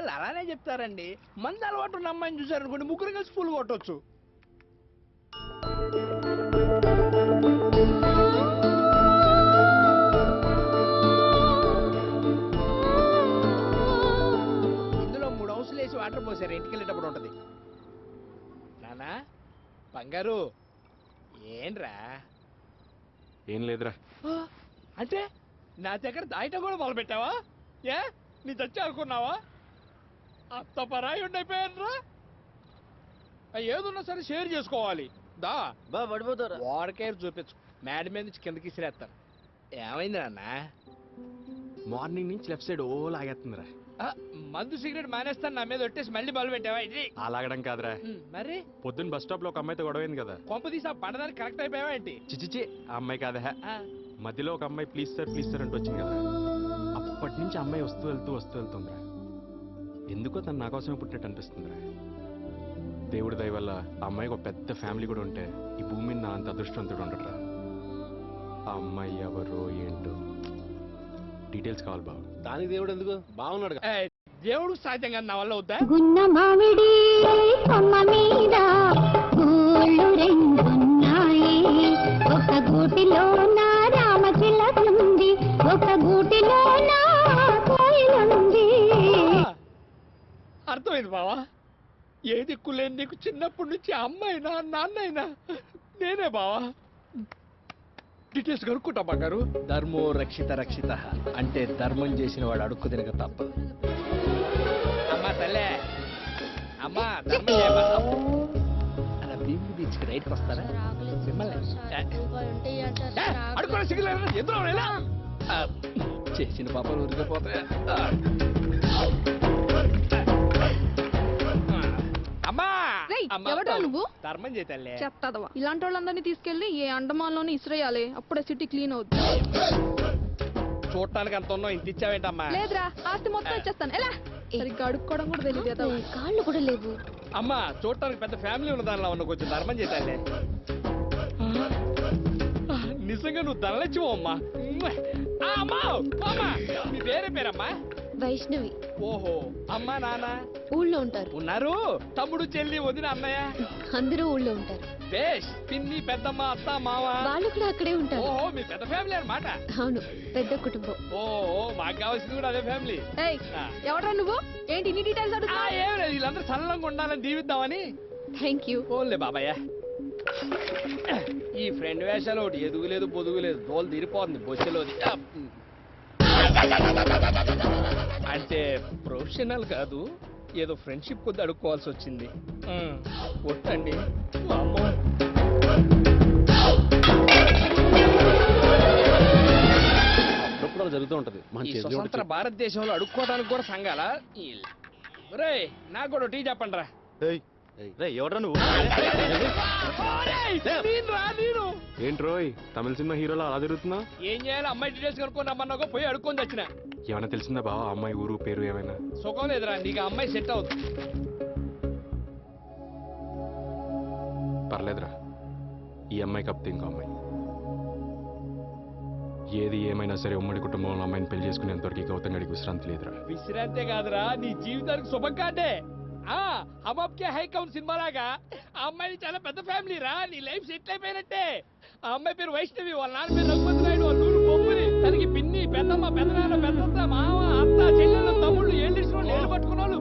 వాళ్ళు అలానే చెప్తారండి. మంది అలవాటు ఉన్న అమ్మాయిని చూసారనుకోండి, ముగ్గురు కలిసి పూలు కొట్టొచ్చు. ఇందులో 3 ఔన్సులు వేసి వాటర్ పోసారు, ఇంటికి వెళ్ళేటప్పుడు ఉంటది. నానా బంగారు ఏంట్రా? ఏం లేదురా. అంటే నా దగ్గర దాయటం కూడా మొదలు పెట్టావా? ఏ నీ చచ్చి అనుకున్నావా? అంత పరాయి ఉండిపోయానురా. ఏదున్నా సరే షేర్ చేసుకోవాలి. దా పడిపోతారా? వాడికేర్ చూపించు, మేడ మీద నుంచి కిందకి ఇసిరేస్తాను. ఏమైంది నాన్న? మార్నింగ్ నుంచి లెఫ్ట్ సైడ్ ఓ లాగేస్తుందిరా. మందు సిగరెట్ మానేస్తాను నా మీద ఒట్టేసి మళ్ళీ మొదలు పెట్టావా? ఇది ఆ లాగడం కాదురా, మరి పొద్దున్న బస్ స్టాప్ లో ఒక అమ్మాయితో గొడవైంది కదా. కొంప తీసి ఆ పండదానికి కరెక్ట్ అయిపోయావా ఏంటి? చిచిచి, ఆ అమ్మాయి కాదా, మధ్యలో ఒక అమ్మాయి ప్లీజ్ సార్ అంటూ వచ్చింది కదా. అప్పటి నుంచి అమ్మాయి వస్తూ వెళ్తుందిరా. ఎందుకో తను నా కోసమే పుట్టినట్టు అనిపిస్తుందిరా. దేవుడి దయ వల్ల ఆ అమ్మాయికి ఒక పెద్ద ఫ్యామిలీ కూడా ఉంటే ఈ భూమి మీద నా అంత అదృష్టవంతుడు ఉండటరా. ఆ అమ్మాయి ఎవరో ఏంటో డీటెయిల్స్ కావాలి బాబు. దానికి దేవుడు ఎందుకు? బాగున్నాడు. దేవుడు సహజంగా నా వల్ల అవుతా. గున్న మామిడి కొమ్మ మీద గూళ్ళు రెండున్నాయి, ఒక గూటిలో నా రామచిలకుంది, ఒక గూటిలో నా కోయిలుంది. అర్థమైంది బావా. ఏ దిక్కు లేని నీకు చిన్నప్పటి నుంచి అమ్మాయినా నాన్నైనా నేనే బావా. డీటెయిల్స్ కనుక్కుంటా బంగారు. ధర్మో రక్షిత రక్షిత అంటే ధర్మం చేసిన వాడు అడుక్కు తినక తప్పదు. అమ్మా తల్లే, అమ్మా ధర్మం చేయమ్మా. అలా భీముడు బీచ్కి రైట్కి వస్తారా? అడుక్కునే సిగ్గులేదు ఎందులో చేసిన పాపలు ఉరికిపోతాయా? నువ్వు ధర్మం చేతల్లే చెత్తదవా. ఇలాంటి వాళ్ళందరినీ తీసుకెళ్లి ఏ అండమాన్లోనే ఇసిరేయాలి, అప్పుడే సిటీ క్లీన్ అవుతుంది. చూడటానికి అంత ఉన్నావు, ఇంత ఇచ్చావేంటమ్మా? లేదురా, ఆస్తి మొత్తం ఇచ్చేస్తాను. ఎలా సరిగ్గా అడుక్కోవడం కూడా తెలియదు, కాళ్ళు కూడా లేవు. అమ్మా చూడటానికి పెద్ద ఫ్యామిలీ ఉన్న దానిలో ఉన్న, కొంచెం ధర్మం చేతల్లే. నిజంగా నువ్వు ధనలచ్చివో అమ్మా. మీ వేరే పేరమ్మా? వైష్ణవి. ఓహో, అమ్మా నాన్న ఊళ్ళో ఉంటారు. ఉన్నారు. తమ్ముడు చెల్లి వదిన అన్నయ్య అందరూ ఊళ్ళో ఉంటారు. బేష్, పిన్ని పెద్దమ్మ అత్త మామ వాళ్ళు కూడా అక్కడే ఉంటారు. ఓహో, మీ పెద్ద ఫ్యామిలీ అన్నమాట. అవును, పెద్ద కుటుంబం. ఓహో, మాకు కావాల్సింది కూడా అదే ఫ్యామిలీ. ఎవరా నువ్వు? ఏంటి ఇన్ని డీటెయిల్స్ అడుగుతా? ఏం లేదు, వీళ్ళందరూ సరళంగా ఉండాలని దీవిద్దామని. Thank you. ఓన్లే బాబాయ్య. ఈ ఫ్రెండ్ వేషాలు ఒకటి ఎదుగులేదు పొదుగులేదు, దోలు తీరిపోతుంది బొచ్చెలోది. అంటే ప్రొఫెషనల్ కాదు, ఏదో ఫ్రెండ్షిప్ కొద్ది అడుక్కోవాల్సి వచ్చింది. ఒట్టండి. అప్పుడప్పుడు జరుగుతూ ఉంటది. స్వతంత్ర భారతదేశంలో అడుక్కోవడానికి కూడా సంఘాల. రే నాకు కూడా టీ చెప్పండి రా. ఎవడ్రా నువ్వు? ఏంట్రోయ్, తమిళ సినిమా హీరోలా అలా తిరుగుతున్నా? ఏం చేయాలి? అమ్మాయి డీటెయిల్స్ కనుక్కొని రమ్మన్నాకో పోయి అడుక్కొని వచ్చిన. ఏమైనా తెలిసిందా బావా అమ్మాయి ఊరు పేరు ఏమైనా? సుఖం లేదురా, నీకు ఆ అమ్మాయి సెట్ అవుతుంది. పర్లేదురా, ఈ అమ్మాయి కప్తే ఇంకో అమ్మాయి. ఏది ఏమైనా సరే ఉమ్మడి కుటుంబంలో అమ్మాయిని పెళ్లి చేసుకునేంతవరకు గౌతమ్ గడికి విశ్రాంతి లేదురా. విశ్రాంతే కాదురా, నీ జీవితానికి శుభం కాదే. హమాప్కే హై కౌన్ సినిమా లాగా ఆ అమ్మాయి చాలా పెద్ద ఫ్యామిలీ రా. నీ లైఫ్ సెటిల్ అయిపోయినట్టే. ఆ అమ్మాయి పేరు వైష్ణవి, వాళ్ళ నాన్న పేరు రఘుపతి నాయుడు, వాళ్ళ ఊరు బొమ్మని. తనకి పిన్ని పెద్దమ్మ పెద్దనాన్న పెద్దత్త మామ అత్త చెల్లెళ్ళు తమ్ముళ్ళు ఏళ్ళు ఇచ్చిన వాళ్ళు ఏళ్ళు పట్టుకున్న వాళ్ళు.